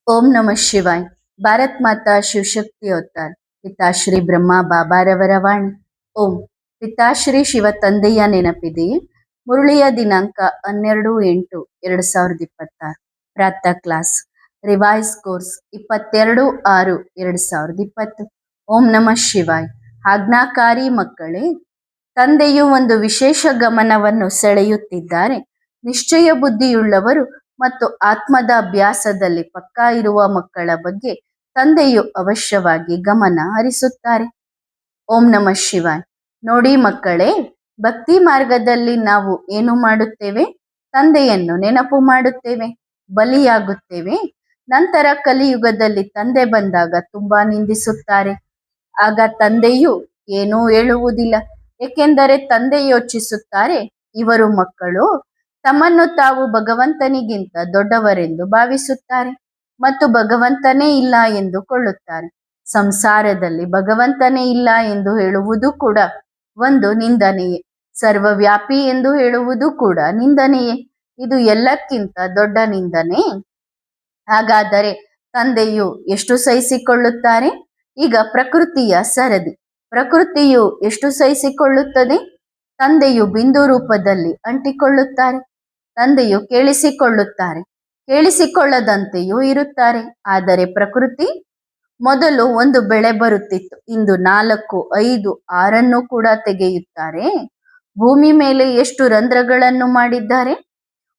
ಓಂ ನಮಃ ಶಿವಾಯ್. ಭಾರತ್ ಮಾತಾ ಶಿವಶಕ್ತಿ ಅವತಾರ್ ಪಿತಾಶ್ರೀ ಬ್ರಹ್ಮ ಬಾಬಾರವರ ವಾಣಿ. ಓಂ. ಪಿತಾಶ್ರೀ ಶಿವ ತಂದೆಯ ನೆನಪಿದೆಯೇ? ಮುರುಳಿಯ ದಿನಾಂಕ 12/8/2026. ಪ್ರಾತಃ ಕ್ಲಾಸ್ ರಿವೈಸ್ ಕೋರ್ಸ್ 22/6/2020. ಓಂ ನಮಃ ಶಿವಾಯ್. ಆಜ್ಞಾಕಾರಿ ಮಕ್ಕಳೇ, ತಂದೆಯು ಒಂದು ವಿಶೇಷ ಗಮನವನ್ನು ಸೆಳೆಯುತ್ತಿದ್ದಾರೆ. ನಿಶ್ಚಯ ಬುದ್ಧಿಯುಳ್ಳವರು ಮತ್ತು ಆತ್ಮದ ಅಭ್ಯಾಸದಲ್ಲಿ ಪಕ್ಕಾ ಇರುವ ಮಕ್ಕಳ ಬಗ್ಗೆ ತಂದೆಯು ಅವಶ್ಯವಾಗಿ ಗಮನ ಹರಿಸುತ್ತಾರೆ. ಓಂ ನಮಃ ಶಿವಾಯ್. ನೋಡಿ ಮಕ್ಕಳೇ, ಭಕ್ತಿ ಮಾರ್ಗದಲ್ಲಿ ನಾವು ಏನು ಮಾಡುತ್ತೇವೆ? ತಂದೆಯನ್ನು ನೆನಪು ಮಾಡುತ್ತೇವೆ, ಬಲಿಯಾಗುತ್ತೇವೆ. ನಂತರ ಕಲಿಯುಗದಲ್ಲಿ ತಂದೆ ಬಂದಾಗ ತುಂಬಾ ನಿಂದಿಸುತ್ತಾರೆ. ಆಗ ತಂದೆಯು ಏನೂ ಹೇಳುವುದಿಲ್ಲ, ಏಕೆಂದರೆ ತಂದೆ ಯೋಚಿಸುತ್ತಾರೆ, ಇವರು ಮಕ್ಕಳು ತಮ್ಮನ್ನು ತಾವು ಭಗವಂತನಿಗಿಂತ ದೊಡ್ಡವರೆಂದು ಭಾವಿಸುತ್ತಾರೆ ಮತ್ತು ಭಗವಂತನೇ ಇಲ್ಲ ಎಂದುಕೊಳ್ಳುತ್ತಾರೆ. ಸಂಸಾರದಲ್ಲಿ ಭಗವಂತನೇ ಇಲ್ಲ ಎಂದು ಹೇಳುವುದು ಕೂಡ ಒಂದು ನಿಂದನೆಯೇ. ಸರ್ವವ್ಯಾಪಿ ಎಂದು ಹೇಳುವುದು ಕೂಡ ನಿಂದನೆಯೇ. ಇದು ಎಲ್ಲಕ್ಕಿಂತ ದೊಡ್ಡ ನಿಂದನೆ. ಹಾಗಾದರೆ ತಂದೆಯು ಎಷ್ಟು ಸಹಿಸಿಕೊಳ್ಳುತ್ತಾರೆ? ಈಗ ಪ್ರಕೃತಿಯ ಸರದಿ. ಪ್ರಕೃತಿಯು ಎಷ್ಟು ಸಹಿಸಿಕೊಳ್ಳುತ್ತದೆ? ತಂದೆಯು ಬಿಂದು ರೂಪದಲ್ಲಿ ಅಂಟಿಕೊಳ್ಳುತ್ತಾರೆ. ತಂದೆಯು ಕೇಳಿಸಿಕೊಳ್ಳುತ್ತಾರೆ, ಕೇಳಿಸಿಕೊಳ್ಳದಂತೆಯೂ ಇರುತ್ತಾರೆ. ಆದರೆ ಪ್ರಕೃತಿ ಮೊದಲು ಒಂದು ಬೆಳೆ ಬರುತ್ತಿತ್ತು, ಇಂದು 4, 5, 6 ಕೂಡ ತೆಗೆಯುತ್ತಾರೆ. ಭೂಮಿ ಮೇಲೆ ಎಷ್ಟು ರಂಧ್ರಗಳನ್ನು ಮಾಡಿದ್ದಾರೆ?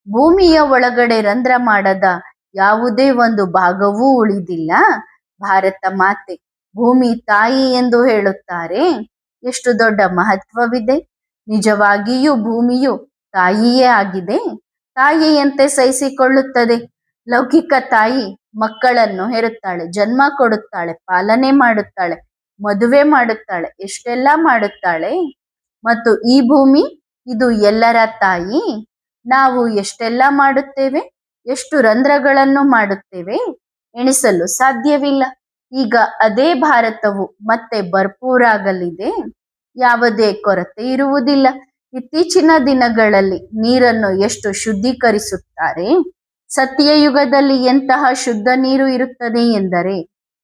ಭೂಮಿಯ ಒಳಗಡೆ ರಂಧ್ರ ಮಾಡದ ಯಾವುದೇ ಒಂದು ಭಾಗವೂ ಉಳಿದಿಲ್ಲ. ಭಾರತ ಮಾತೆ, ಭೂಮಿ ತಾಯಿ ಎಂದು ಹೇಳುತ್ತಾರೆ. ಎಷ್ಟು ದೊಡ್ಡ ಮಹತ್ವವಿದೆ. ನಿಜವಾಗಿಯೂ ಭೂಮಿಯು ತಾಯಿಯೇ ಆಗಿದೆ. ತಾಯಿಯಂತೆ ಸಹಿಸಿಕೊಳ್ಳುತ್ತದೆ. ಲೌಕಿಕ ತಾಯಿ ಮಕ್ಕಳನ್ನು ಹೆರುತ್ತಾಳೆ, ಜನ್ಮ ಕೊಡುತ್ತಾಳೆ, ಪಾಲನೆ ಮಾಡುತ್ತಾಳೆ, ಮದುವೆ ಮಾಡುತ್ತಾಳೆ, ಎಷ್ಟೆಲ್ಲ ಮಾಡುತ್ತಾಳೆ. ಮತ್ತು ಈ ಭೂಮಿ, ಇದು ಎಲ್ಲರ ತಾಯಿ. ನಾವು ಎಷ್ಟೆಲ್ಲ ಮಾಡುತ್ತೇವೆ, ಎಷ್ಟು ರಂಧ್ರಗಳನ್ನು ಮಾಡುತ್ತೇವೆ, ಎಣಿಸಲು ಸಾಧ್ಯವಿಲ್ಲ. ಈಗ ಅದೇ ಭಾರತವು ಮತ್ತೆ ಭರ್ಪೂರಾಗಲಿದೆ. ಯಾವುದೇ ಕೊರತೆ ಇರುವುದಿಲ್ಲ. ಇತ್ತೀಚಿನ ದಿನಗಳಲ್ಲಿ ನೀರನ್ನು ಎಷ್ಟು ಶುದ್ಧೀಕರಿಸುತ್ತಾರೆ. ಸತ್ಯಯುಗದಲ್ಲಿ ಎಂತಹ ಶುದ್ಧ ನೀರು ಇರುತ್ತದೆ ಎಂದರೆ,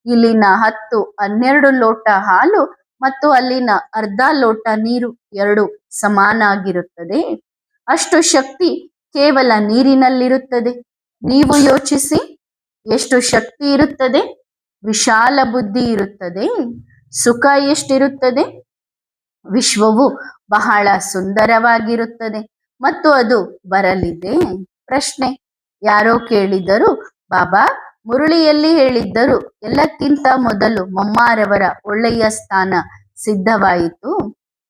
ಇಲ್ಲಿನ 10-12 ಲೋಟ ಹಾಲು ಮತ್ತು ಅಲ್ಲಿನ ಅರ್ಧ ಲೋಟ ನೀರು ಎರಡು ಸಮಾನಾಗಿರುತ್ತದೆ. ಅಷ್ಟು ಶಕ್ತಿ ಕೇವಲ ನೀರಿನಲ್ಲಿರುತ್ತದೆ. ನೀವು ಯೋಚಿಸಿ, ಎಷ್ಟು ಶಕ್ತಿ ಇರುತ್ತದೆ. ವಿಶಾಲ ಬುದ್ಧಿ ಇರುತ್ತದೆ. ಸುಖ ಎಷ್ಟಿರುತ್ತದೆ. ವಿಶ್ವವು ಬಹಳ ಸುಂದರವಾಗಿರುತ್ತದೆ ಮತ್ತು ಅದು ಬರಲಿದೆ. ಪ್ರಶ್ನೆ, ಯಾರೋ ಕೇಳಿದರು, ಬಾಬಾ ಮುರುಳಿಯಲ್ಲಿ ಹೇಳಿದ್ದರು ಎಲ್ಲಕ್ಕಿಂತ ಮೊದಲು ಮಮ್ಮಾರವರ ಒಳ್ಳೆಯ ಸ್ಥಾನ ಸಿದ್ಧವಾಯಿತು.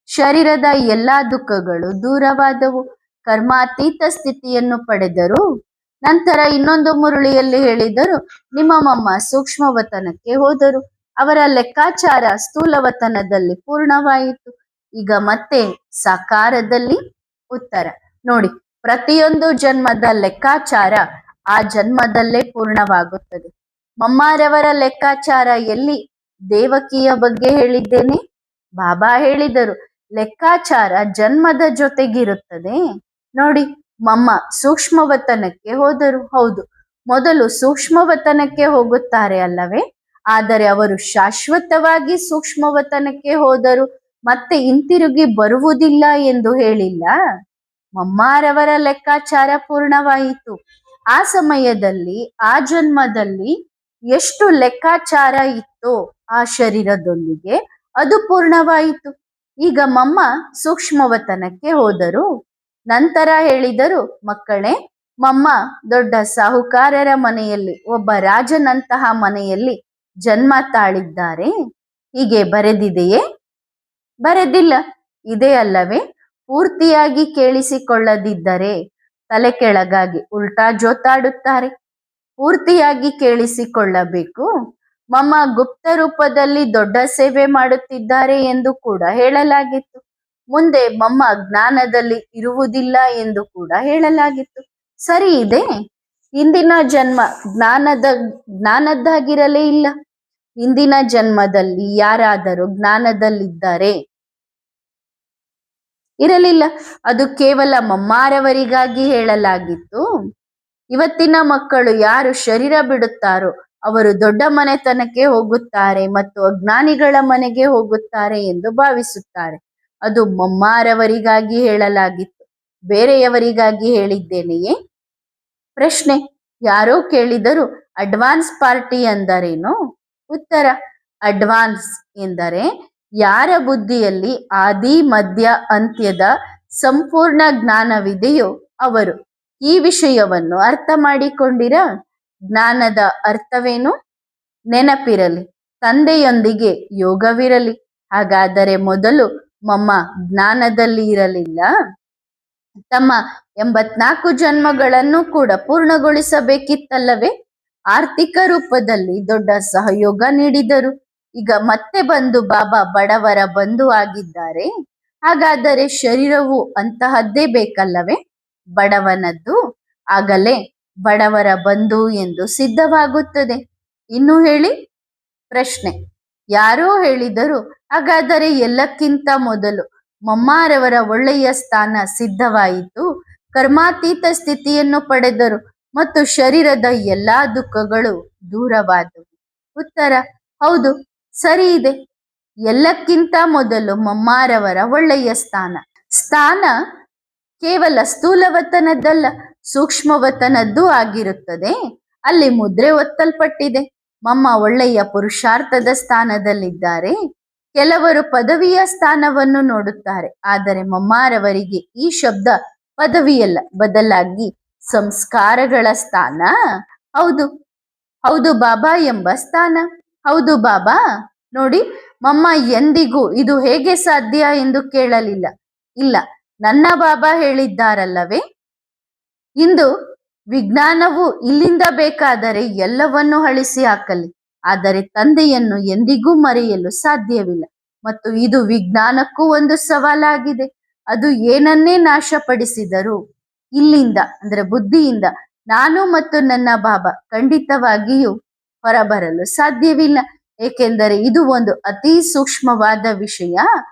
ಶರೀರದ ಎಲ್ಲಾ ದುಃಖಗಳು ದೂರವಾದವು. ಕರ್ಮಾತೀತ ಸ್ಥಿತಿಯನ್ನು ಪಡೆದರು. ನಂತರ ಇನ್ನೊಂದು ಮುರುಳಿಯಲ್ಲಿ ಹೇಳಿದರು, ನಿಮ್ಮ ಮಮ್ಮ ಸೂಕ್ಷ್ಮವತನಕ್ಕೆ ಹೋದರು. ಅವರ ಲೆಕ್ಕಾಚಾರ ಸ್ಥೂಲವತನದಲ್ಲಿ ಪೂರ್ಣವಾಯಿತು. ಈಗ ಮತ್ತೆ ಸಾಕಾರದಲ್ಲಿ ಉತ್ತರ ನೋಡಿ. ಪ್ರತಿಯೊಂದು ಜನ್ಮದ ಲೆಕ್ಕಾಚಾರ ಆ ಜನ್ಮದಲ್ಲೇ ಪೂರ್ಣವಾಗುತ್ತದೆ. ಮಮ್ಮಾರವರ ಲೆಕ್ಕಾಚಾರ ಎಲ್ಲಿ? ದೇವಕಿಯ ಬಗ್ಗೆ ಹೇಳಿದ್ದೇನೆ. ಬಾಬಾ ಹೇಳಿದರು, ಲೆಕ್ಕಾಚಾರ ಜನ್ಮದ ಜೊತೆಗಿರುತ್ತದೆ. ನೋಡಿ, ಮಮ್ಮ ಸೂಕ್ಷ್ಮವತನಕ್ಕೆ ಹೋದರು. ಹೌದು, ಮೊದಲು ಸೂಕ್ಷ್ಮವತನಕ್ಕೆ ಹೋಗುತ್ತಾರೆ ಅಲ್ಲವೇ? ಆದರೆ ಅವರು ಶಾಶ್ವತವಾಗಿ ಸೂಕ್ಷ್ಮವತನಕ್ಕೆ ಹೋದರು, ಮತ್ತೆ ಹಿಂತಿರುಗಿ ಬರುವುದಿಲ್ಲ ಎಂದು ಹೇಳಿಲ್ಲ. ಮಮ್ಮಾರವರ ಲೆಕ್ಕಾಚಾರ ಪೂರ್ಣವಾಯಿತು. ಆ ಸಮಯದಲ್ಲಿ, ಆ ಜನ್ಮದಲ್ಲಿ ಎಷ್ಟು ಲೆಕ್ಕಾಚಾರ ಇತ್ತೋ ಆ ಶರೀರದೊಂದಿಗೆ ಅದು ಪೂರ್ಣವಾಯಿತು. ಈಗ ಮಮ್ಮ ಸೂಕ್ಷ್ಮವತನಕ್ಕೆ ಹೋದರು. ನಂತರ ಹೇಳಿದರು, ಮಕ್ಕಳೇ, ಮಮ್ಮ ದೊಡ್ಡ ಸಾಹುಕಾರರ ಮನೆಯಲ್ಲಿ, ಒಬ್ಬ ರಾಜನಂತಹ ಮನೆಯಲ್ಲಿ ಜನ್ಮ ತಾಳಿದ್ದಾರೆ. ಹೀಗೆ ಬರೆದಿದೆಯೇ? ಬರೆದಿಲ್ಲ. ಇದೇ ಅಲ್ಲವೇ? ಪೂರ್ತಿಯಾಗಿ ಕೇಳಿಸಿಕೊಳ್ಳದಿದ್ದರೆ ತಲೆ ಕೆಳಗಾಗಿ ಉಲ್ಟಾ ಜೋತಾಡುತ್ತಾರೆ. ಪೂರ್ತಿಯಾಗಿ ಕೇಳಿಸಿಕೊಳ್ಳಬೇಕು. ಮಮ್ಮ ಗುಪ್ತ ರೂಪದಲ್ಲಿ ದೊಡ್ಡ ಸೇವೆ ಮಾಡುತ್ತಿದ್ದಾರೆ ಎಂದು ಕೂಡ ಹೇಳಲಾಗಿತ್ತು. ಮುಂದೆ ಮಮ್ಮ ಜ್ಞಾನದಲ್ಲಿ ಇರುವುದಿಲ್ಲ ಎಂದು ಕೂಡ ಹೇಳಲಾಗಿತ್ತು. ಸರಿ ಇದೆ. ಹಿಂದಿನ ಜನ್ಮ ಜ್ಞಾನದ್ದಾಗಿರಲೇ ಇಲ್ಲ. ಹಿಂದಿನ ಜನ್ಮದಲ್ಲಿ ಯಾರಾದರೂ ಜ್ಞಾನದಲ್ಲಿದ್ದಾರೆ? ಇರಲಿಲ್ಲ. ಅದು ಕೇವಲ ಮಮ್ಮಾರವರಿಗಾಗಿ ಹೇಳಲಾಗಿತ್ತು. ಇವತ್ತಿನ ಮಕ್ಕಳು ಯಾರು ಶರೀರ ಬಿಡುತ್ತಾರೋ ಅವರು ದೊಡ್ಡ ಮನೆತನಕ್ಕೆ ಹೋಗುತ್ತಾರೆ ಮತ್ತು ಅಜ್ಞಾನಿಗಳ ಮನೆಗೆ ಹೋಗುತ್ತಾರೆ ಎಂದು ಭಾವಿಸುತ್ತಾರೆ. ಅದು ಮಮ್ಮಾರವರಿಗಾಗಿ ಹೇಳಲಾಗಿತ್ತು, ಬೇರೆಯವರಿಗಾಗಿ ಹೇಳಿದ್ದೇನೆಯೇ? ಪ್ರಶ್ನೆ. ಯಾರೋ ಕೇಳಿದರು, ಅಡ್ವಾನ್ಸ್ ಪಾರ್ಟಿ ಎಂದರೇನು? ಉತ್ತರ. ಅಡ್ವಾನ್ಸ್ ಎಂದರೆ ಯಾರ ಬುದ್ಧಿಯಲ್ಲಿ ಆದಿ ಮಧ್ಯ ಅಂತ್ಯದ ಸಂಪೂರ್ಣ ಜ್ಞಾನವಿದೆಯೋ ಅವರು. ಈ ವಿಷಯವನ್ನು ಅರ್ಥ ಮಾಡಿಕೊಂಡಿರಾ? ಜ್ಞಾನದ ಅರ್ಥವೇನು? ನೆನಪಿರಲಿ, ತಂದೆಯೊಂದಿಗೆ ಯೋಗವಿರಲಿ. ಹಾಗಾದರೆ ಮೊದಲು ಮಮ್ಮ ಜ್ಞಾನದಲ್ಲಿ ಇರಲಿಲ್ಲ? ತಮ್ಮ 84 ಜನ್ಮಗಳನ್ನು ಕೂಡ ಪೂರ್ಣಗೊಳಿಸಬೇಕಿತ್ತಲ್ಲವೇ? ಆರ್ಥಿಕ ರೂಪದಲ್ಲಿ ದೊಡ್ಡ ಸಹಯೋಗ ನೀಡಿದರು. ಈಗ ಮತ್ತೆ ಬಂದು ಬಾಬಾ ಬಡವರ ಬಂಧು ಆಗಿದ್ದಾರೆ. ಹಾಗಾದರೆ ಶರೀರವು ಅಂತಹದ್ದೇ ಬೇಕಲ್ಲವೇ? ಬಡವನದ್ದು. ಆಗಲೇ ಬಡವರ ಬಂಧು ಎಂದು ಸಿದ್ಧವಾಗುತ್ತದೆ. ಇನ್ನು ಹೇಳಿ. ಪ್ರಶ್ನೆ. ಯಾರೋ ಹೇಳಿದರು, ಹಾಗಾದರೆ ಎಲ್ಲಕ್ಕಿಂತ ಮೊದಲು ಮಮ್ಮಾರವರ ಒಳ್ಳೆಯ ಸ್ಥಾನ ಸಿದ್ಧವಾಯಿತು, ಕರ್ಮಾತೀತ ಸ್ಥಿತಿಯನ್ನು ಪಡೆದರು ಮತ್ತು ಶರೀರದ ಎಲ್ಲಾ ದುಃಖಗಳು ದೂರವಾದವು. ಉತ್ತರ. ಹೌದು, ಸರಿ ಇದೆ. ಎಲ್ಲಕ್ಕಿಂತ ಮೊದಲು ಮಮ್ಮಾರವರ ಒಳ್ಳೆಯ ಸ್ಥಾನ ಕೇವಲ ಸ್ಥೂಲವತನದ್ದಲ್ಲ, ಸೂಕ್ಷ್ಮವತನದ್ದೂ ಆಗಿರುತ್ತದೆ. ಅಲ್ಲಿ ಮುದ್ರೆ ಒತ್ತಲ್ಪಟ್ಟಿದೆ. ಮಮ್ಮ ಒಳ್ಳೆಯ ಪುರುಷಾರ್ಥದ ಸ್ಥಾನದಲ್ಲಿದ್ದಾರೆ. ಕೆಲವರು ಪದವಿಯ ಸ್ಥಾನವನ್ನು ನೋಡುತ್ತಾರೆ, ಆದರೆ ಮಮ್ಮಾರವರಿಗೆ ಈ ಶಬ್ದ ಪದವಿಯಲ್ಲ, ಬದಲಾಗಿ ಸಂಸ್ಕಾರಗಳ ಸ್ಥಾನ. ಹೌದು ಹೌದು ಬಾಬಾ ಎಂಬ ಸ್ಥಾನ. ಹೌದು ಬಾಬಾ. ನೋಡಿ, ಮಮ್ಮ ಎಂದಿಗೂ ಇದು ಹೇಗೆ ಸಾಧ್ಯ ಎಂದು ಕೇಳಲಿಲ್ಲ. ಇಲ್ಲ, ನನ್ನ ಬಾಬಾ ಹೇಳಿದ್ದಾರಲ್ಲವೇ, ಇಂದು ವಿಜ್ಞಾನವು ಇಲ್ಲಿಂದ ಬೇಕಾದರೆ ಎಲ್ಲವನ್ನೂ ಅಳಿಸಿ ಹಾಕಲಿ, ಆದರೆ ತಂದೆಯನ್ನು ಎಂದಿಗೂ ಮರೆಯಲು ಸಾಧ್ಯವಿಲ್ಲ. ಮತ್ತು ಇದು ವಿಜ್ಞಾನಕ್ಕೂ ಒಂದು ಸವಾಲಾಗಿದೆ. ಅದು ಏನನ್ನೇ ನಾಶಪಡಿಸಿದರೂ ಇಲ್ಲಿಂದ ಅಂದ್ರೆ ಬುದ್ಧಿಯಿಂದ ನಾನು ಮತ್ತು ನನ್ನ ಬಾಬಾ ಖಂಡಿತವಾಗಿಯೂ ಹೊರಬರಲು ಸಾಧ್ಯವಿಲ್ಲ. ಏಕೆಂದರೆ ಇದು ಒಂದು ಅತಿ ಸೂಕ್ಷ್ಮವಾದ ವಿಷಯ,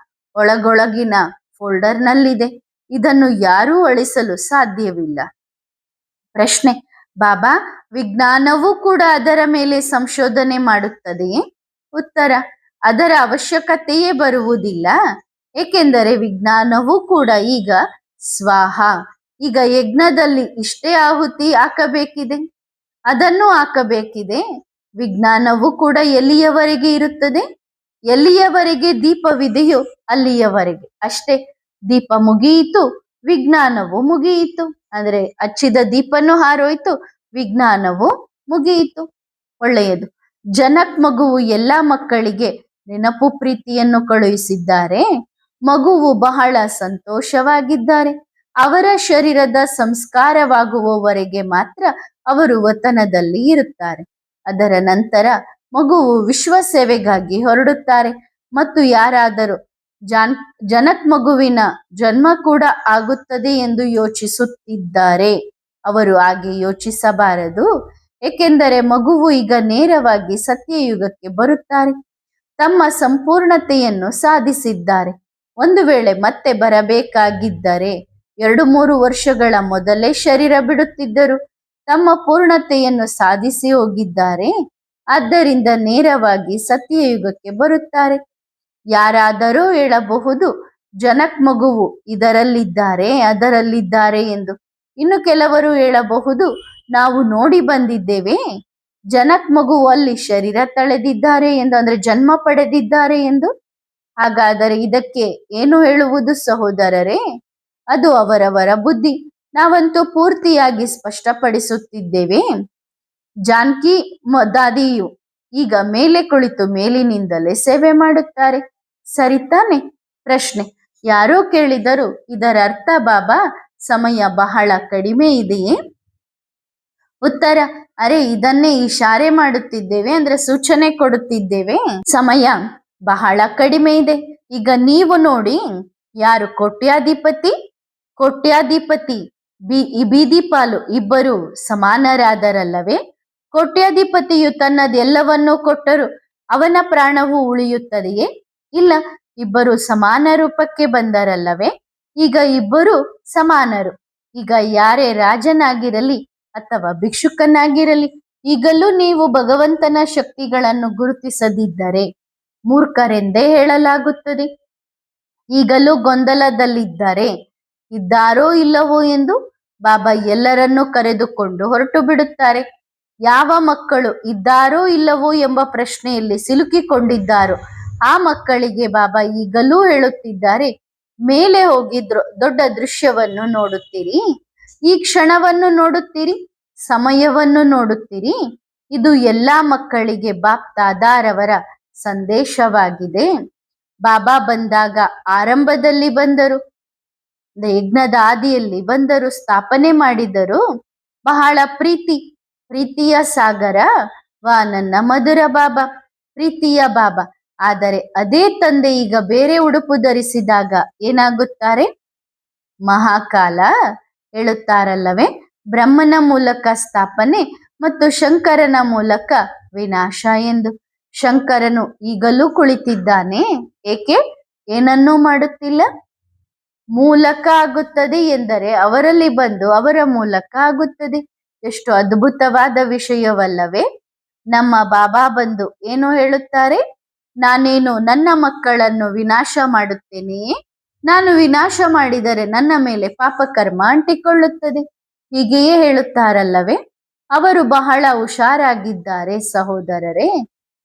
ಒಳಗೊಳಗಿನ ಫೋಲ್ಡರ್ನಲ್ಲಿದೆ. ಇದನ್ನು ಯಾರೂ ಅಳಿಸಲು ಸಾಧ್ಯವಿಲ್ಲ. ಪ್ರಶ್ನೆ. ಬಾಬಾ, ವಿಜ್ಞಾನವೂ ಕೂಡ ಅದರ ಮೇಲೆ ಸಂಶೋಧನೆ ಮಾಡುತ್ತದೆಯೇ? ಉತ್ತರ. ಅದರ ಅವಶ್ಯಕತೆಯೇ ಬರುವುದಿಲ್ಲ, ಏಕೆಂದರೆ ವಿಜ್ಞಾನವೂ ಕೂಡ ಈಗ ಸ್ವಾಹ, ಈಗ ಯಜ್ಞದಲ್ಲಿ ಇಷ್ಟೇ ಆಹುತಿ ಹಾಕಬೇಕಿದೆ, ಅದನ್ನು ಹಾಕಬೇಕಿದೆ. ವಿಜ್ಞಾನವೂ ಕೂಡ ಎಲ್ಲಿಯವರೆಗೆ ಇರುತ್ತದೆ? ಎಲ್ಲಿಯವರೆಗೆ ದೀಪವಿದೆಯೋ ಅಲ್ಲಿಯವರೆಗೆ ಅಷ್ಟೇ. ದೀಪ ಮುಗಿಯಿತು, ವಿಜ್ಞಾನವು ಮುಗಿಯಿತು. ಅಂದ್ರೆ ಹಚ್ಚಿದ ದೀಪನೂ ಹಾರೋಯ್ತು, ವಿಜ್ಞಾನವು ಮುಗಿಯಿತು. ಒಳ್ಳೆಯದು. ಜನಕ್ ಮಗುವು ಎಲ್ಲ ಮಕ್ಕಳಿಗೆ ನೆನಪು ಪ್ರೀತಿಯನ್ನು ಕಳುಹಿಸಿದ್ದಾರೆ. ಮಗುವು ಬಹಳ ಸಂತೋಷವಾಗಿದ್ದಾರೆ. ಅವರ ಶರೀರದ ಸಂಸ್ಕಾರವಾಗುವವರೆಗೆ ಮಾತ್ರ ಅವರು ವತನದಲ್ಲಿ ಇರುತ್ತಾರೆ. ಅದರ ನಂತರ ಮಗುವು ವಿಶ್ವ ಸೇವೆಗಾಗಿ ಹೊರಡುತ್ತಾರೆ. ಮತ್ತು ಯಾರಾದರೂ ಜನಕ್ ಮಗುವಿನ ಜನ್ಮ ಕೂಡ ಆಗುತ್ತದೆ ಎಂದು ಯೋಚಿಸುತ್ತಿದ್ದಾರೆ. ಅವರು ಹಾಗೆ ಯೋಚಿಸಬಾರದು, ಏಕೆಂದರೆ ಮಗುವು ಈಗ ನೇರವಾಗಿ ಸತ್ಯಯುಗಕ್ಕೆ ಬರುತ್ತಾರೆ. ತಮ್ಮ ಸಂಪೂರ್ಣತೆಯನ್ನು ಸಾಧಿಸಿದ್ದಾರೆ. ಒಂದು ವೇಳೆ ಮತ್ತೆ ಬರಬೇಕಾಗಿದ್ದರೆ 2-3 ವರ್ಷಗಳ ಮೊದಲೇ ಶರೀರ ಬಿಡುತ್ತಿದ್ದರು. ತಮ್ಮ ಪೂರ್ಣತೆಯನ್ನು ಸಾಧಿಸಿ ಹೋಗಿದ್ದಾರೆ. ಆದ್ದರಿಂದ ನೇರವಾಗಿ ಸತ್ಯಯುಗಕ್ಕೆ ಬರುತ್ತಾರೆ. ಯಾರಾದರೂ ಹೇಳಬಹುದು, ಜನಕ್ ಮಗುವು ಇದರಲ್ಲಿದ್ದಾರೆ ಅದರಲ್ಲಿದ್ದಾರೆ ಎಂದು. ಇನ್ನು ಕೆಲವರು ಹೇಳಬಹುದು, ನಾವು ನೋಡಿ ಬಂದಿದ್ದೇವೆ, ಜನಕ್ ಮಗುವು ಅಲ್ಲಿ ಶರೀರ ತಳೆದಿದ್ದಾರೆ ಎಂದು, ಅಂದ್ರೆ ಜನ್ಮ ಪಡೆದಿದ್ದಾರೆ ಎಂದು. ಹಾಗಾದರೆ ಇದಕ್ಕೆ ಏನು ಹೇಳುವುದು ಸಹೋದರರೇ? ಅದು ಅವರವರ ಬುದ್ಧಿ. ನಾವಂತೂ ಪೂರ್ತಿಯಾಗಿ ಸ್ಪಷ್ಟಪಡಿಸುತ್ತಿದ್ದೇವೆ. ಜಾನ್ಕಿ ದಾದಿಯು ಈಗ ಮೇಲೆ ಕುಳಿತು ಮೇಲಿನಿಂದಲೇ ಸೇವೆ ಮಾಡುತ್ತಾರೆ, ಸರಿ ತಾನೆ? ಪ್ರಶ್ನೆ. ಯಾರೋ ಕೇಳಿದರು, ಇದರ ಅರ್ಥ ಬಾಬಾ ಸಮಯ ಬಹಳ ಕಡಿಮೆ ಇದೆಯೇ? ಉತ್ತರ. ಅರೆ, ಇದನ್ನೇ ಇಶಾರೆ ಮಾಡುತ್ತಿದ್ದೇವೆ, ಅಂದ್ರೆ ಸೂಚನೆ ಕೊಡುತ್ತಿದ್ದೇವೆ. ಸಮಯ ಬಹಳ ಕಡಿಮೆ ಇದೆ. ಈಗ ನೀವು ನೋಡಿ, ಯಾರು ಕೋಟ್ಯಾಧಿಪತಿ ಬೀದಿ ಪಾಲು ಇಬ್ಬರು ಸಮಾನರಾದರಲ್ಲವೇ? ಕೋಟ್ಯಾಧಿಪತಿಯು ತನ್ನದೆಲ್ಲವನ್ನೂ ಕೊಟ್ಟರು ಅವನ ಪ್ರಾಣವು ಉಳಿಯುತ್ತದೆಯೇ? ಇಲ್ಲ, ಇಬ್ಬರು ಸಮಾನ ರೂಪಕ್ಕೆ ಬಂದರಲ್ಲವೇ? ಈಗ ಇಬ್ಬರು ಸಮಾನರು. ಈಗ ಯಾರೇ ರಾಜನಾಗಿರಲಿ ಅಥವಾ ಭಿಕ್ಷುಕನಾಗಿರಲಿ, ಈಗಲೂ ನೀವು ಭಗವಂತನ ಶಕ್ತಿಗಳನ್ನು ಗುರುತಿಸದಿದ್ದರೆ ಮೂರ್ಖರೆಂದೇ ಹೇಳಲಾಗುತ್ತದೆ. ಈಗಲೂ ಗೊಂದಲದಲ್ಲಿದ್ದರೆ ಇದ್ದಾರೋ ಇಲ್ಲವೋ ಎಂದು ಬಾಬಾ ಎಲ್ಲರನ್ನೂ ಕರೆದುಕೊಂಡು ಹೊರಟು ಬಿಡುತ್ತಾರೆ. ಯಾವ ಮಕ್ಕಳು ಇದ್ದಾರೋ ಇಲ್ಲವೋ ಎಂಬ ಪ್ರಶ್ನೆಯಲ್ಲಿ ಸಿಲುಕಿಕೊಂಡಿದ್ದಾರೋ ಆ ಮಕ್ಕಳಿಗೆ ಬಾಬಾ ಈಗಲೂ ಹೇಳುತ್ತಿದ್ದಾರೆ, ಮೇಲೆ ಹೋಗಿದ್ರು ದೊಡ್ಡ ದೃಶ್ಯವನ್ನು ನೋಡುತ್ತೀರಿ, ಈ ಕ್ಷಣವನ್ನು ನೋಡುತ್ತೀರಿ, ಸಮಯವನ್ನು ನೋಡುತ್ತೀರಿ. ಇದು ಎಲ್ಲಾ ಮಕ್ಕಳಿಗೆ ಬಾಪ್ ದಾದಾರವರ ಸಂದೇಶವಾಗಿದೆ. ಬಾಬಾ ಬಂದಾಗ ಆರಂಭದಲ್ಲಿ ಬಂದರು, ಯಜ್ಞದ ಆದಿಯಲ್ಲಿ ಬಂದರು, ಸ್ಥಾಪನೆ ಮಾಡಿದರು. ಬಹಳ ಪ್ರೀತಿಯ ಸಾಗರ ವಾ ನನ್ನ ಮಧುರ ಬಾಬಾ, ಪ್ರೀತಿಯ ಬಾಬಾ. ಆದರೆ ಅದೇ ತಂದೆ ಈಗ ಬೇರೆ ಉಡುಪು ಧರಿಸಿದಾಗ ಏನಾಗುತ್ತಾರೆ? ಮಹಾಕಾಲ ಹೇಳುತ್ತಾರಲ್ಲವೇ, ಬ್ರಹ್ಮನ ಮೂಲಕ ಸ್ಥಾಪನೆ ಮತ್ತು ಶಂಕರನ ಮೂಲಕ ವಿನಾಶ ಎಂದು. ಶಂಕರನು ಈಗಲೂ ಕುಳಿತಿದ್ದಾನೆ. ಏಕೆ? ಏನನ್ನೂ ಮಾಡುತ್ತಿಲ್ಲ. ಮೂಲಕ ಆಗುತ್ತದೆ ಎಂದರೆ ಅವರಲ್ಲಿ ಬಂದು ಅವರ ಮೂಲಕ ಆಗುತ್ತದೆ. ಎಷ್ಟು ಅದ್ಭುತವಾದ ವಿಷಯವಲ್ಲವೇ? ನಮ್ಮ ಬಾಬಾ ಬಂದು ಏನು ಹೇಳುತ್ತಾರೆ? ನಾನೇನು ನನ್ನ ಮಕ್ಕಳನ್ನು ವಿನಾಶ ಮಾಡುತ್ತೇನೆಯೇ? ನಾನು ವಿನಾಶ ಮಾಡಿದರೆ ನನ್ನ ಮೇಲೆ ಪಾಪಕರ್ಮ ಅಂಟಿಕೊಳ್ಳುತ್ತದೆ. ಹೀಗೆಯೇ ಹೇಳುತ್ತಾರಲ್ಲವೇ? ಅವರು ಬಹಳ ಹುಷಾರಾಗಿದ್ದಾರೆ ಸಹೋದರರೇ.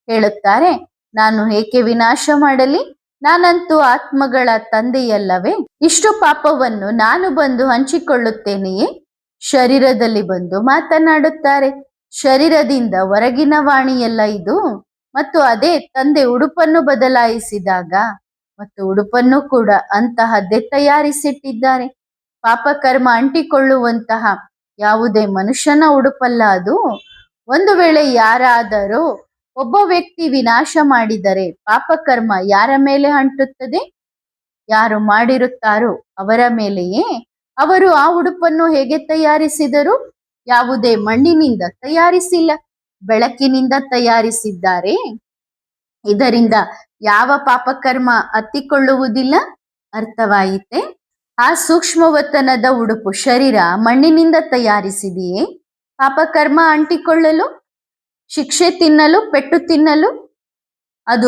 ಹೇಳುತ್ತಾರೆ, ನಾನು ಏಕೆ ವಿನಾಶ ಮಾಡಲಿ? ನಾನಂತೂ ಆತ್ಮಗಳ ತಂದೆಯಲ್ಲವೇ? ಇಷ್ಟು ಪಾಪವನ್ನು ನಾನು ಬಂದು ಹಂಚಿಕೊಳ್ಳುತ್ತೇನೆಯೇ? ಶರೀರದಲ್ಲಿ ಬಂದು ಮಾತನಾಡುತ್ತಾರೆ. ಶರೀರದಿಂದ ಹೊರಗಿನ ವಾಣಿಯಲ್ಲ ಇದು. ಮತ್ತು ಅದೇ ತಂದೆ ಉಡುಪನ್ನು ಬದಲಾಯಿಸಿದಾಗ ಮತ್ತು ಉಡುಪನ್ನು ಕೂಡ ಅಂತಹದ್ದೇ ತಯಾರಿಸಿಟ್ಟಿದ್ದಾರೆ. ಪಾಪಕರ್ಮ ಅಂಟಿಕೊಳ್ಳುವಂತಹ ಯಾವುದೇ ಮನುಷ್ಯನ ಉಡುಪಲ್ಲ ಅದು. ಒಂದು ವೇಳೆ ಯಾರಾದರೂ ಒಬ್ಬ ವ್ಯಕ್ತಿ ವಿನಾಶ ಮಾಡಿದರೆ ಪಾಪಕರ್ಮ ಯಾರ ಮೇಲೆ ಅಂಟುತ್ತದೆ? ಯಾರು ಮಾಡಿರುತ್ತಾರೋ ಅವರ ಮೇಲೆಯೇ. ಅವರು ಆ ಉಡುಪನ್ನು ಹೇಗೆ ತಯಾರಿಸಿದರು? ಯಾವುದೇ ಮಣ್ಣಿನಿಂದ ತಯಾರಿಸಿಲ್ಲ, ಬೆಳಕಿನಿಂದ ತಯಾರಿಸಿದ್ದಾರೆ. ಇದರಿಂದ ಯಾವ ಪಾಪಕರ್ಮ ಹತ್ತಿಕೊಳ್ಳುವುದಿಲ್ಲ. ಅರ್ಥವಾಯಿತೆ? ಆ ಸೂಕ್ಷ್ಮವತನದ ಉಡುಪು ಶರೀರ ಮಣ್ಣಿನಿಂದ ತಯಾರಿಸಿದೆಯೇ ಪಾಪಕರ್ಮ ಅಂಟಿಕೊಳ್ಳಲು, ಶಿಕ್ಷೆ ತಿನ್ನಲು, ಪೆಟ್ಟು ತಿನ್ನಲು? ಅದು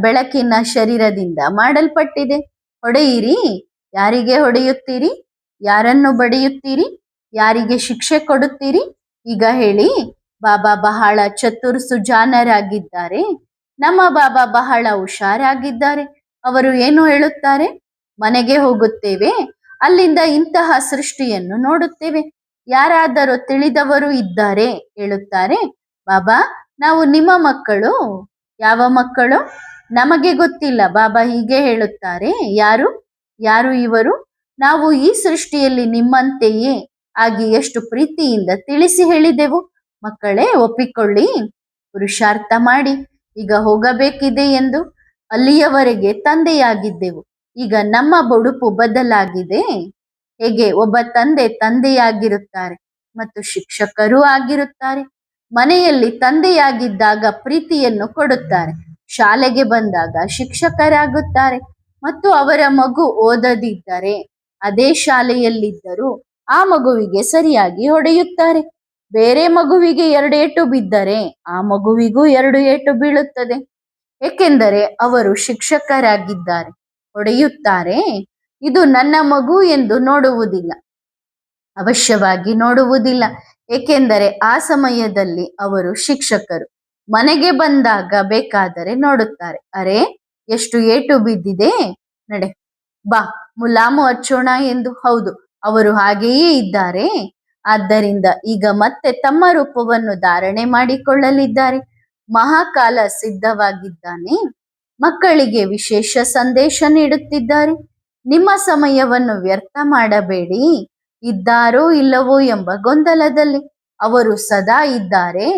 ಬೆಳಕಿನ ಶರೀರದಿಂದ ಮಾಡಲ್ಪಟ್ಟಿದೆ. ಹೊಡೆಯಿರಿ. ಯಾರಿಗೆ ಹೊಡೆಯುತ್ತೀರಿ? ಯಾರನ್ನು ಬಡಿಯುತ್ತೀರಿ? ಯಾರಿಗೆ ಶಿಕ್ಷೆ ಕೊಡುತ್ತೀರಿ? ಈಗ ಹೇಳಿ. ಬಾಬಾ ಬಹಳ ಸುಜಾನರಾಗಿದ್ದಾರೆ. ನಮ್ಮ ಬಾಬಾ ಬಹಳ ಹುಷಾರಾಗಿದ್ದಾರೆ. ಅವರು ಏನು ಹೇಳುತ್ತಾರೆ? ಮನೆಗೆ ಹೋಗುತ್ತೇವೆ, ಅಲ್ಲಿಂದ ಇಂತಹ ಸೃಷ್ಟಿಯನ್ನು ನೋಡುತ್ತೇವೆ. ಯಾರಾದರೂ ತಿಳಿದವರು ಇದ್ದಾರೆ? ಹೇಳುತ್ತಾರೆ, ಬಾಬಾ ನಾವು ನಿಮ್ಮ ಮಕ್ಕಳು. ಯಾವ ಮಕ್ಕಳು? ನಮಗೆ ಗೊತ್ತಿಲ್ಲ. ಬಾಬಾ ಹೀಗೆ ಹೇಳುತ್ತಾರೆ, ಯಾರು ಇವರು? ನಾವು ಈ ಸೃಷ್ಟಿಯಲ್ಲಿ ನಿಮ್ಮಂತೆಯೇ ಆಗಿ ಎಷ್ಟು ಪ್ರೀತಿಯಿಂದ ತಿಳಿಸಿ ಹೇಳಿದೆವು. ಮಕ್ಕಳೇ, ಒಪ್ಪಿಕೊಳ್ಳಿ, ಪುರುಷಾರ್ಥ ಮಾಡಿ. ಈಗ ಹೋಗಬೇಕಿದೆ ಎಂದು. ಅಲ್ಲಿಯವರೆಗೆ ತಂದೆಯಾಗಿದ್ದೆವು, ಈಗ ನಮ್ಮ ಉಡುಪು ಬದಲಾಗಿದೆ. ಹೇಗೆ ಒಬ್ಬ ತಂದೆಯಾಗಿರುತ್ತಾರೆ ಮತ್ತು ಶಿಕ್ಷಕರೂ ಆಗಿರುತ್ತಾರೆ. ಮನೆಯಲ್ಲಿ ತಂದೆಯಾಗಿದ್ದಾಗ ಪ್ರೀತಿಯನ್ನು ಕೊಡುತ್ತಾರೆ, ಶಾಲೆಗೆ ಬಂದಾಗ ಶಿಕ್ಷಕರಾಗುತ್ತಾರೆ. ಮತ್ತು ಅವರ ಮಗು ಓದದಿದ್ದರೆ ಅದೇ ಶಾಲೆಯಲ್ಲಿದ್ದರೂ ಆ ಮಗುವಿಗೆ ಸರಿಯಾಗಿ ಹೊಡೆಯುತ್ತಾರೆ. ಬೇರೆ ಮಗುವಿಗೆ 2 ಏಟು ಬಿದ್ದರೆ ಆ ಮಗುವಿಗೂ 2 ಏಟು ಬೀಳುತ್ತದೆ. ಏಕೆಂದರೆ ಅವರು ಶಿಕ್ಷಕರಾಗಿದ್ದಾರೆ. ಹೊಡೆಯುತ್ತಾರೆ. ಇದು ನನ್ನ ಮಗು ಎಂದು ನೋಡುವುದಿಲ್ಲ, ಅವಶ್ಯವಾಗಿ ನೋಡುವುದಿಲ್ಲ. ಏಕೆಂದರೆ ಆ ಸಮಯದಲ್ಲಿ ಅವರು ಶಿಕ್ಷಕರು. ಮನೆಗೆ ಬಂದಾಗ ಬೇಕಾದರೆ ನೋಡುತ್ತಾರೆ, ಅರೆ ಎಷ್ಟು ಏಟು ಬಿದ್ದಿದೆ, ನಡೆ ಬಾ ಮುಲಾಮು ಹಚ್ಚೋಣ ಎಂದು. ಹೌದು, ಅವರು ಹಾಗೆಯೇ ಇದ್ದಾರೆ. ಆದ್ದರಿಂದ ಈಗ ಮತ್ತೆ ತಮ್ಮ ರೂಪವನ್ನು ಧಾರಣೆ ಮಾಡಿಕೊಳ್ಳಲಿದ್ದಾರೆ. ಮಹಾಕಾಲ ಸಿದ್ಧವಾಗಿದ್ದಾನೆ. ಮಕ್ಕಳಿಗೆ ವಿಶೇಷ ಸಂದೇಶ ನೀಡುತ್ತಿದ್ದಾರೆ. ನಿಮ್ಮ ಸಮಯವನ್ನು ವ್ಯರ್ಥ ಮಾಡಬೇಡಿ. ಇದ್ದಾರೋ ಇಲ್ಲವೋ ಎಂಬ ಗೊಂದಲದಲ್ಲಿ ಅವರು ಸದಾ ಇದ್ದಾರೆ,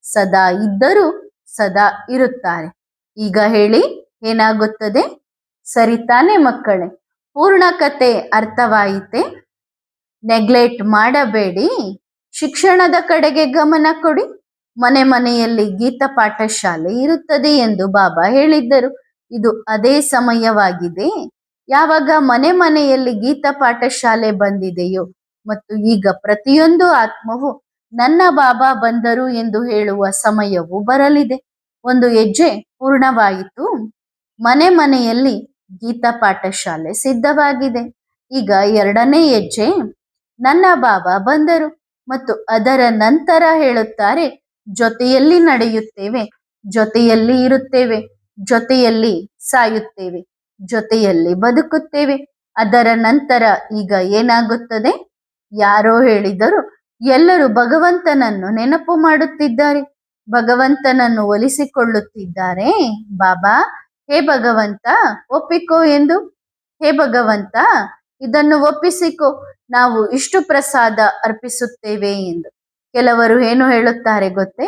ಸದಾ ಇದ್ದರೂ ಸದಾ ಇರುತ್ತಾರೆ. ಈಗ ಹೇಳಿ, ಏನಾಗುತ್ತದೆ? ಸರಿ ತಾನೇ ಮಕ್ಕಳೇ? ಪೂರ್ಣ ಕತೆ ಅರ್ಥವಾಯಿತೆ? ನೆಗ್ಲೆಕ್ಟ್ ಮಾಡಬೇಡಿ. ಶಿಕ್ಷಣದ ಕಡೆಗೆ ಗಮನ ಕೊಡಿ. ಮನೆಯಲ್ಲಿ ಗೀತ ಪಾಠಶಾಲೆ ಇರುತ್ತದೆ ಎಂದು ಬಾಬಾ ಹೇಳಿದ್ದರು. ಇದು ಅದೇ ಸಮಯವಾಗಿದೆ. ಯಾವಾಗ ಮನೆಯಲ್ಲಿ ಗೀತ ಪಾಠಶಾಲೆ ಬಂದಿದೆಯೋ ಮತ್ತು ಈಗ ಪ್ರತಿಯೊಂದು ಆತ್ಮವು ನನ್ನ ಬಾಬಾ ಬಂದರು ಎಂದು ಹೇಳುವ ಸಮಯವು ಬರಲಿದೆ. ಒಂದು ಹೆಜ್ಜೆ ಪೂರ್ಣವಾಯಿತು. ಮನೆ ಮನೆಯಲ್ಲಿ ಗೀತಾ ಪಾಠಶಾಲೆ ಸಿದ್ಧವಾಗಿದೆ. ಈಗ ಎರಡನೇ ಹೆಜ್ಜೆ, ನನ್ನ ಬಾಬಾ ಬಂದರು ಮತ್ತು ಅದರ ನಂತರ ಹೇಳುತ್ತಾರೆ, ಜೊತೆಯಲ್ಲಿ ನಡೆಯುತ್ತೇವೆ, ಜೊತೆಯಲ್ಲಿ ಇರುತ್ತೇವೆ, ಜೊತೆಯಲ್ಲಿ ಸಾಯುತ್ತೇವೆ, ಜೊತೆಯಲ್ಲಿ ಬದುಕುತ್ತೇವೆ. ಅದರ ನಂತರ ಈಗ ಏನಾಗುತ್ತದೆ? ಯಾರೋ ಹೇಳಿದರು, ಎಲ್ಲರೂ ಭಗವಂತನನ್ನು ನೆನಪು ಮಾಡುತ್ತಿದ್ದಾರೆ, ಭಗವಂತನನ್ನು ಒಲಿಸಿಕೊಳ್ಳುತ್ತಿದ್ದಾರೆ. ಬಾಬಾ, ಹೇ ಭಗವಂತ ಒಪ್ಪಿಕೋ ಎಂದು, ಹೇ ಭಗವಂತ ಇದನ್ನು ಒಪ್ಪಿಸಿಕೋ, ನಾವು ಇಷ್ಟು ಪ್ರಸಾದ ಅರ್ಪಿಸುತ್ತೇವೆ ಎಂದು. ಕೆಲವರು ಏನು ಹೇಳುತ್ತಾರೆ ಗೊತ್ತೇ?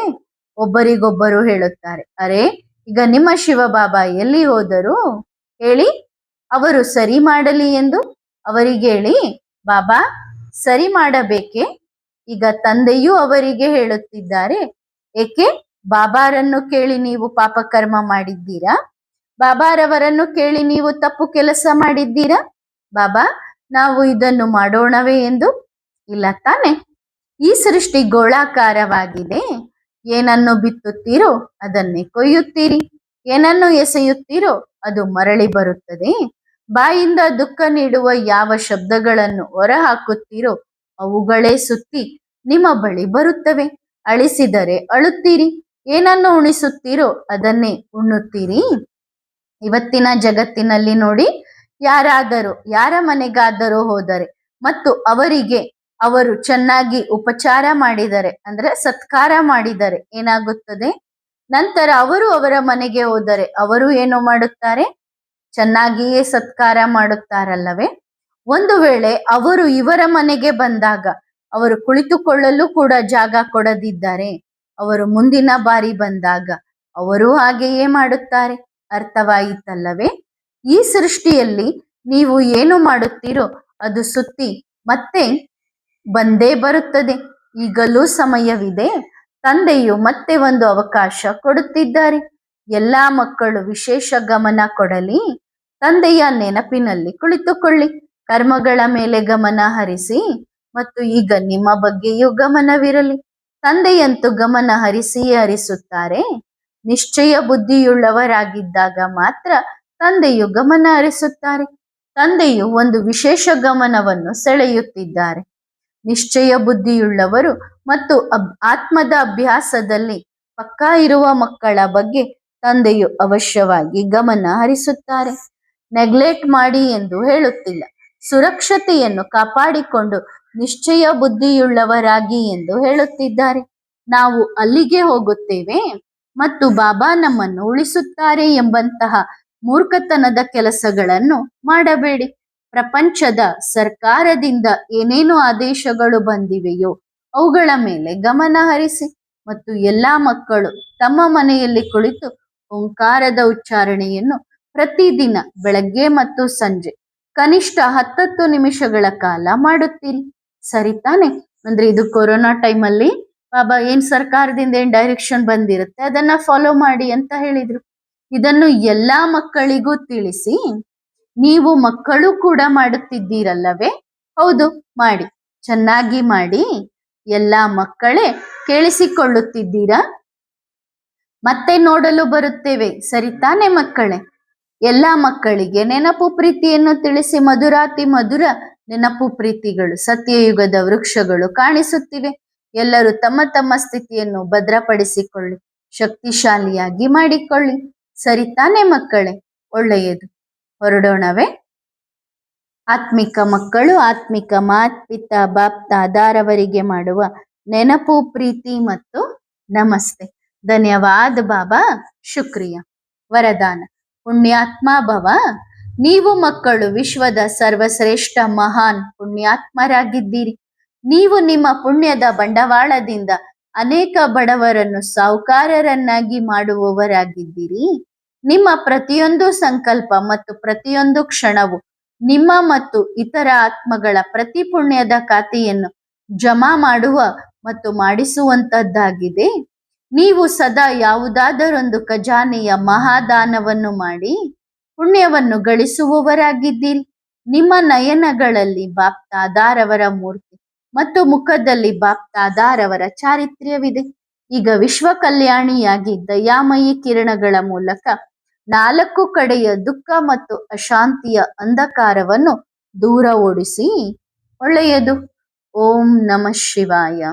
ಒಬ್ಬರಿಗೊಬ್ಬರು ಹೇಳುತ್ತಾರೆ, ಅರೆ ಈಗ ನಿಮ್ಮ ಶಿವ ಬಾಬಾ ಎಲ್ಲಿ ಹೋದರು ಹೇಳಿ, ಅವರು ಸರಿ ಮಾಡಲಿ ಎಂದು. ಅವರಿಗೆ ಹೇಳಿ, ಬಾಬಾ ಸರಿ ಮಾಡಬೇಕೆ? ಈಗ ತಂದೆಯೂ ಅವರಿಗೆ ಹೇಳುತ್ತಿದ್ದಾರೆ, ಏಕೆ? ಬಾಬಾರನ್ನು ಕೇಳಿ ನೀವು ಪಾಪಕರ್ಮ ಮಾಡಿದ್ದೀರಾ? ಬಾಬಾರವರನ್ನು ಕೇಳಿ ನೀವು ತಪ್ಪು ಕೆಲಸ ಮಾಡಿದ್ದೀರಾ? ಬಾಬಾ ನಾವು ಇದನ್ನು ಮಾಡೋಣವೇ ಎಂದು. ಇಲ್ಲ ತಾನೆ? ಈ ಸೃಷ್ಟಿ ಗೋಳಾಕಾರವಾಗಿದೆ. ಏನನ್ನು ಬಿತ್ತುತ್ತೀರೋ ಅದನ್ನೇ ಕೊಯ್ಯುತ್ತೀರಿ, ಏನನ್ನು ಎಸೆಯುತ್ತೀರೋ ಅದು ಮರಳಿ ಬರುತ್ತದೆ. ಬಾಯಿಂದ ದುಃಖ ನೀಡುವ ಯಾವ ಶಬ್ದಗಳನ್ನು ಹೊರಹಾಕುತ್ತೀರೋ ಅವುಗಳೇ ಸುತ್ತಿ ನಿಮ್ಮ ಬಳಿ ಬರುತ್ತವೆ. ಅಳಿಸಿದರೆ ಅಳುತ್ತೀರಿ, ಏನನ್ನು ಉಣಿಸುತ್ತೀರೋ ಅದನ್ನೇ ಉಣ್ಣುತ್ತೀರಿ. ಇವತ್ತಿನ ಜಗತ್ತಿನಲ್ಲಿ ನೋಡಿ, ಯಾರಾದರೂ ಯಾರ ಮನೆಗಾದರೂ ಹೋದರೆ ಮತ್ತು ಅವರಿಗೆ ಅವರು ಚೆನ್ನಾಗಿ ಉಪಚಾರ ಮಾಡಿದರೆ, ಅಂದ್ರೆ ಸತ್ಕಾರ ಮಾಡಿದರೆ ಏನಾಗುತ್ತದೆ? ನಂತರ ಅವರು ಅವರ ಮನೆಗೆ ಹೋದರೆ ಅವರು ಏನು ಮಾಡುತ್ತಾರೆ? ಚೆನ್ನಾಗಿಯೇ ಸತ್ಕಾರ ಮಾಡುತ್ತಾರಲ್ಲವೇ? ಒಂದು ವೇಳೆ ಅವರು ಇವರ ಮನೆಗೆ ಬಂದಾಗ ಅವರು ಕುಳಿತುಕೊಳ್ಳಲು ಕೂಡ ಜಾಗ ಕೊಡದಿದ್ದರೆ, ಅವರು ಮುಂದಿನ ಬಾರಿ ಬಂದಾಗ ಅವರು ಹಾಗೆಯೇ ಮಾಡುತ್ತಾರೆ. ಅರ್ಥವಾಯಿತಲ್ಲವೇ? ಈ ಸೃಷ್ಟಿಯಲ್ಲಿ ನೀವು ಏನು ಮಾಡುತ್ತೀರೋ ಅದು ಸುತ್ತಿ ಮತ್ತೆ ಬಂದೇ ಬರುತ್ತದೆ. ಈಗಲೂ ಸಮಯವಿದೆ. ತಂದೆಯು ಮತ್ತೆ ಒಂದು ಅವಕಾಶ ಕೊಡುತ್ತಿದ್ದಾರೆ. ಎಲ್ಲಾ ಮಕ್ಕಳು ವಿಶೇಷ ಗಮನ ಕೊಡಲಿ. ತಂದೆಯ ನೆನಪಿನಲ್ಲಿ ಕುಳಿತುಕೊಳ್ಳಿ, ಕರ್ಮಗಳ ಮೇಲೆ ಗಮನ ಹರಿಸಿ ಮತ್ತು ಈಗ ನಿಮ್ಮ ಬಗ್ಗೆಯೂ ಗಮನವಿರಲಿ. ತಂದೆಯಂತೂ ಗಮನ ಹರಿಸಿಯೇ ಹರಿಸುತ್ತಾರೆ. ನಿಶ್ಚಯ ಬುದ್ಧಿಯುಳ್ಳವರಾಗಿದ್ದಾಗ ಮಾತ್ರ ತಂದೆಯು ಗಮನ ಹರಿಸುತ್ತಾರೆ. ತಂದೆಯು ಒಂದು ವಿಶೇಷ ಗಮನವನ್ನು ಸೆಳೆಯುತ್ತಿದ್ದಾರೆ. ನಿಶ್ಚಯ ಬುದ್ಧಿಯುಳ್ಳವರು ಮತ್ತು ಆತ್ಮದ ಅಭ್ಯಾಸದಲ್ಲಿ ಪಕ್ಕಾ ಇರುವ ಮಕ್ಕಳ ಬಗ್ಗೆ ತಂದೆಯು ಅವಶ್ಯವಾಗಿ ಗಮನ ಹರಿಸುತ್ತಾರೆ. ನೆಗ್ಲೆಕ್ಟ್ ಮಾಡಿ ಎಂದು ಹೇಳುತ್ತಿಲ್ಲ, ಸುರಕ್ಷತೆಯನ್ನು ಕಾಪಾಡಿಕೊಂಡು ನಿಶ್ಚಯ ಬುದ್ಧಿಯುಳ್ಳವರಾಗಿ ಎಂದು ಹೇಳುತ್ತಿದ್ದಾರೆ. ನಾವು ಅಲ್ಲಿಗೆ ಹೋಗುತ್ತೇವೆ ಮತ್ತು ಬಾಬಾ ನಮ್ಮನ್ನು ಉಳಿಸುತ್ತಾರೆ ಎಂಬಂತಹ ಮೂರ್ಖತನದ ಕೆಲಸಗಳನ್ನು ಮಾಡಬೇಡಿ. ಪ್ರಪಂಚದ ಸರ್ಕಾರದಿಂದ ಏನೇನು ಆದೇಶಗಳು ಬಂದಿವೆಯೋ ಅವುಗಳ ಮೇಲೆ ಗಮನ ಹರಿಸಿ ಮತ್ತು ಎಲ್ಲಾ ಮಕ್ಕಳು ತಮ್ಮ ಮನೆಯಲ್ಲಿ ಕುಳಿತು ಓಂಕಾರದ ಉಚ್ಚಾರಣೆಯನ್ನು ಪ್ರತಿದಿನ ಬೆಳಗ್ಗೆ ಮತ್ತು ಸಂಜೆ ಕನಿಷ್ಠ 10 ನಿಮಿಷಗಳ ಕಾಲ ಮಾಡುತ್ತೀರಿ. ಸರಿ ತಾನೆ? ಅಂದ್ರೆ ಇದು ಕೊರೋನಾ ಟೈಮಲ್ಲಿ ಬಾಬಾ ಏನ್ ಸರ್ಕಾರದಿಂದ ಏನ್ ಡೈರೆಕ್ಷನ್ ಬಂದಿರುತ್ತೆ ಅದನ್ನ ಫಾಲೋ ಮಾಡಿ ಅಂತ ಹೇಳಿದ್ರು. ಇದನ್ನು ಎಲ್ಲಾ ಮಕ್ಕಳಿಗೂ ತಿಳಿಸಿ. ನೀವು ಮಕ್ಕಳು ಕೂಡ ಮಾಡುತ್ತಿದ್ದೀರಲ್ಲವೇ? ಹೌದು, ಮಾಡಿ, ಚೆನ್ನಾಗಿ ಮಾಡಿ. ಎಲ್ಲಾ ಮಕ್ಕಳೇ ಕೇಳಿಸಿಕೊಳ್ಳುತ್ತಿದ್ದೀರಾ? ಮತ್ತೆ ನೋಡಲು ಬರುತ್ತೇವೆ, ಸರಿ ತಾನೆ ಮಕ್ಕಳೇ? ಎಲ್ಲಾ ಮಕ್ಕಳಿಗೆ ನೆನಪು ಪ್ರೀತಿಯನ್ನು ತಿಳಿಸಿ. ಮಧುರಾತಿ ಮಧುರ ನೆನಪು ಪ್ರೀತಿಗಳು, ಸತ್ಯಯುಗದ ವೃಕ್ಷಗಳು ಕಾಣಿಸುತ್ತಿವೆ. ಎಲ್ಲರೂ ತಮ್ಮ ತಮ್ಮ ಸ್ಥಿತಿಯನ್ನು ಭದ್ರಪಡಿಸಿಕೊಳ್ಳಿ, ಶಕ್ತಿಶಾಲಿಯಾಗಿ ಮಾಡಿಕೊಳ್ಳಿ. ಸರಿ ತಾನೆ ಮಕ್ಕಳೇ? ಒಳ್ಳೆಯದು. ಹೊರಡೋಣವೇ? ಆತ್ಮಿಕ ಮಕ್ಕಳು ಆತ್ಮಿಕ ಮಾತ್ ಪಿತಾ ಬಾಪ್ ದಾದಾರವರಿಗೆ ಮಾಡುವ ನೆನಪು ಪ್ರೀತಿ ಮತ್ತು ನಮಸ್ತೆ. ಧನ್ಯವಾದ ಬಾಬಾ, ಶುಕ್ರಿಯಾ. ವರದಾನ: ಪುಣ್ಯಾತ್ಮ ಭವ. ನೀವು ಮಕ್ಕಳು ವಿಶ್ವದ ಸರ್ವಶ್ರೇಷ್ಠ ಮಹಾನ್ ಪುಣ್ಯಾತ್ಮರಾಗಿದ್ದೀರಿ. ನೀವು ನಿಮ್ಮ ಪುಣ್ಯದ ಬಂಡವಾಳದಿಂದ ಅನೇಕ ಬಡವರನ್ನು ಸಾಹುಕಾರರನ್ನಾಗಿ ಮಾಡುವವರಾಗಿದ್ದೀರಿ. ನಿಮ್ಮ ಪ್ರತಿಯೊಂದು ಸಂಕಲ್ಪ ಮತ್ತು ಪ್ರತಿಯೊಂದು ಕ್ಷಣವು ನಿಮ್ಮ ಮತ್ತು ಇತರ ಆತ್ಮಗಳ ಪ್ರತಿ ಪುಣ್ಯದ ಖಾತೆಯನ್ನು ಜಮಾ ಮಾಡುವ ಮತ್ತು ಮಾಡಿಸುವಂತದ್ದಾಗಿದೆ. ನೀವು ಸದಾ ಯಾವುದಾದರೊಂದು ಖಜಾನೆಯ ಮಹಾದಾನವನ್ನು ಮಾಡಿ ಪುಣ್ಯವನ್ನು ಗಳಿಸುವವರಾಗಿದ್ದೀರಿ. ನಿಮ್ಮ ನಯನಗಳಲ್ಲಿ ಬಾಪ್ ದಾದಾರವರ ಮೂರ್ತಿ ಮತ್ತು ಮುಖದಲ್ಲಿ ಬಾಪ್ ದಾದಾರವರ ಚಾರಿತ್ರ್ಯವಿದೆ. ಈಗ ವಿಶ್ವ ಕಲ್ಯಾಣಿಯಾಗಿ ದಯಾಮಯಿ ಕಿರಣಗಳ ಮೂಲಕ 4 ಕಡೆಯ ದುಃಖ ಮತ್ತು ಅಶಾಂತಿಯ ಅಂಧಕಾರವನ್ನು ದೂರ ಓಡಿಸಿ ಒಳ್ಳೆಯದು. ಓಂ ನಮಃ ಶಿವಾಯ.